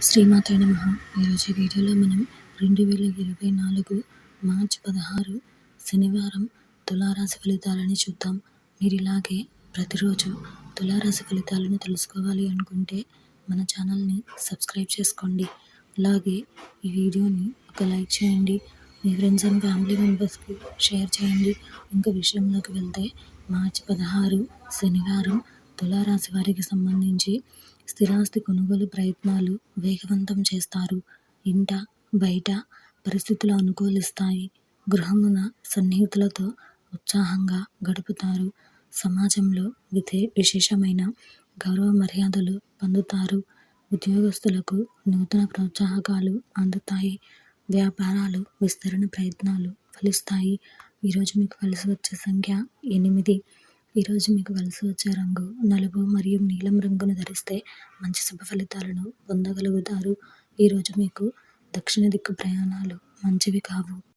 శ్రీమాత్రే నమః. ఈరోజు వీడియోలో మనం 2024 మార్చి 16 శనివారం తులారాశి ఫలితాలని చూద్దాం. మీరు ఇలాగే ప్రతిరోజు తులారాశి ఫలితాలను తెలుసుకోవాలి అనుకుంటే మన ఛానల్ని సబ్స్క్రైబ్ చేసుకోండి. అలాగే ఈ వీడియోని ఒక లైక్ చేయండి. మీ ఫ్రెండ్స్ అండ్ ఫ్యామిలీ మెంబర్స్కి షేర్ చేయండి. ఇంకా విషయంలోకి వెళ్తే మార్చి 16 శనివారం తులారాశి వారికి సంబంధించి స్థిరాస్తి కొనుగోలు ప్రయత్నాలు వేగవంతం చేస్తారు. ఇంట బయట పరిస్థితులు అనుకూలిస్తాయి. గృహమున సన్నిహితులతో ఉత్సాహంగా గడుపుతారు. సమాజంలో విశేషమైన గౌరవ మర్యాదలు పొందుతారు. ఉద్యోగస్తులకు నూతన ప్రోత్సాహకాలు అందుతాయి. వ్యాపారాలు విస్తరణ ప్రయత్నాలు ఫలిస్తాయి. ఈరోజు మీకు కలిసి వచ్చే సంఖ్య 8. ఈరోజు మీకు కలిసి వచ్చే రంగు నలుపు మరియు నీలం రంగును ధరిస్తే మంచి శుభ ఫలితాలను పొందగలుగుతారు. ఈరోజు మీకు దక్షిణ దిక్కు ప్రయాణాలు మంచివి కావు.